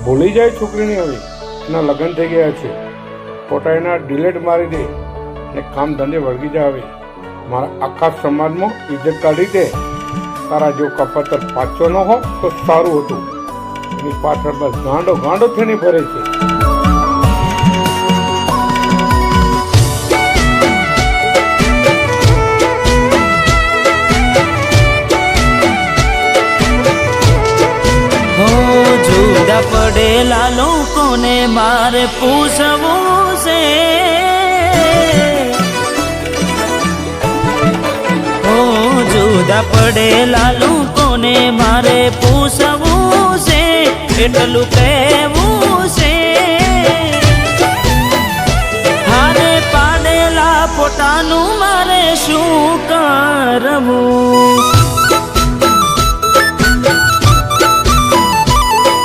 ભૂલી જાય છોકરીને હવે એના લગ્ન થઈ ગયા છે, ખોટા એના ડિલેટ મારી દે અને કામ ધંધે વળગી જાય. હવે મારા આખા સમાજમાં ઇજ્જત કાઢી દે. તારા જો કપતર પાછો ન હો તો સારું હતું. એની પાછળ બસ ગાંડો ગાંડો થઈને ફરે છે. જુદા પડેલા લોકોને મારે પૂછવું છે. જુદા પડેલા લોકોને મારે પૂછવું છે, એટલું કહેવું છે. હારે પાડેલા પોતાનું મારે શું કરવું?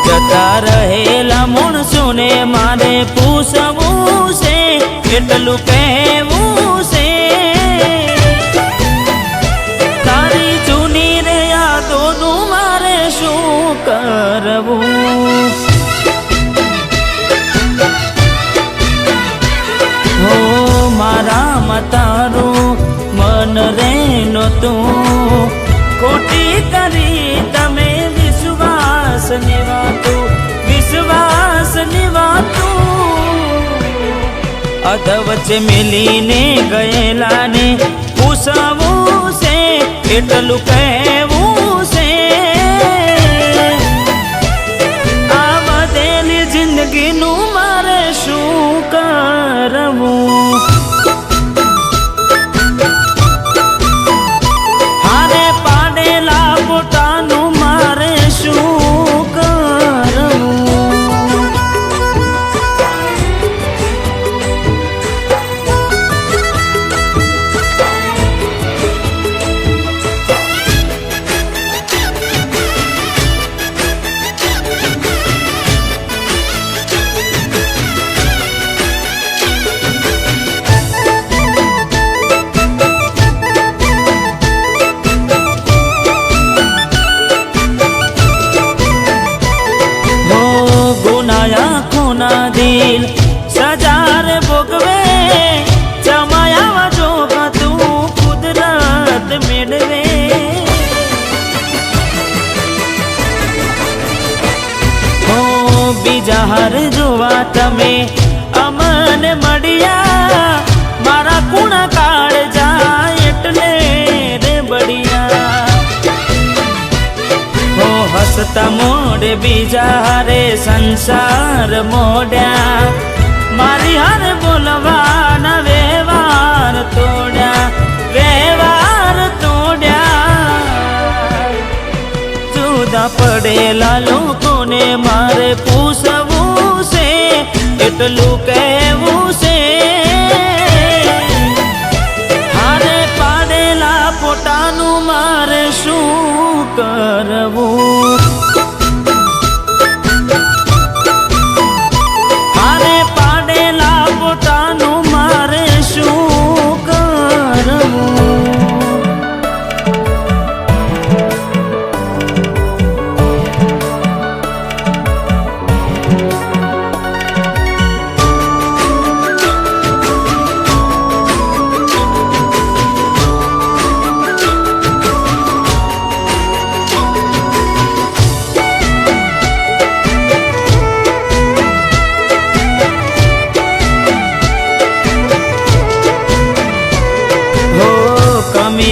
જતા રહેલા માણસોને મારે પૂછવું છે, એટલું કહેવું છે. તારી જૂની રે યાદોનું મારે શું કરવું? હો મારા તારું મન રે નહોતું, ખોટી કરી તમે વિશ્વાસ ની વાતું. અધવચ્ચે મિલીને ગયેલા ને પૂછવું છે, એટલું કહેવું છે. આ બદલી જિંદગીનું મારે શું કરવું? હારે પાડેલા પોતાનું મારે શું કરવું? દિલ સજાર ભોગવે, જમાયા જોગ તું કુદરત મેળવે. હો બીજા હાર જોવા તમે અમને મળ્યા, મારા કુણા કાળ જાય એટલે રે બળિયા. હો હસતા મોડે બીજા હારે સંસાર મોડ્યા, મારી હાર બોલવાના વ્યવહાર તોડ્યા. જુદા પડેલા લોકોને મારે પૂછવું છે, એટલું કહેવું છે. હારે પાડેલા પોતાનું મારે શું કરવું? હારે પાડેલા પોતાનું મારે શું કરવું?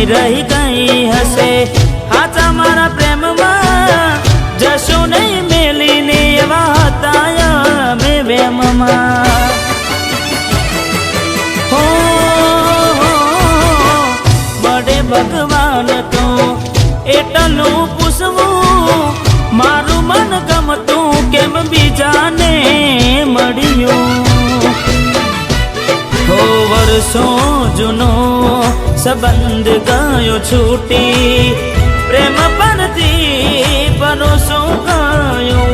રહી ગઈ હશે હાચા મારા પ્રેમમાં, જશો નહીં મેલીને એવા હતા મેં વેમમાં. હો બડે ભગવાન તો એટલું પૂછવું, મારું મન ગમતું કેમ બીજાને મળ્યું? હો વર્ષો જૂનો સંબંધ ગયો છૂટી, પ્રેમ પરથી ભરોસો ગયો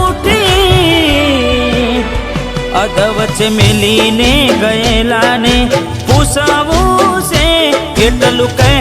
ઉઠી. અધવચ્ચે મિલીને ગયેલા ને પૂછવું છે, એટલું કહે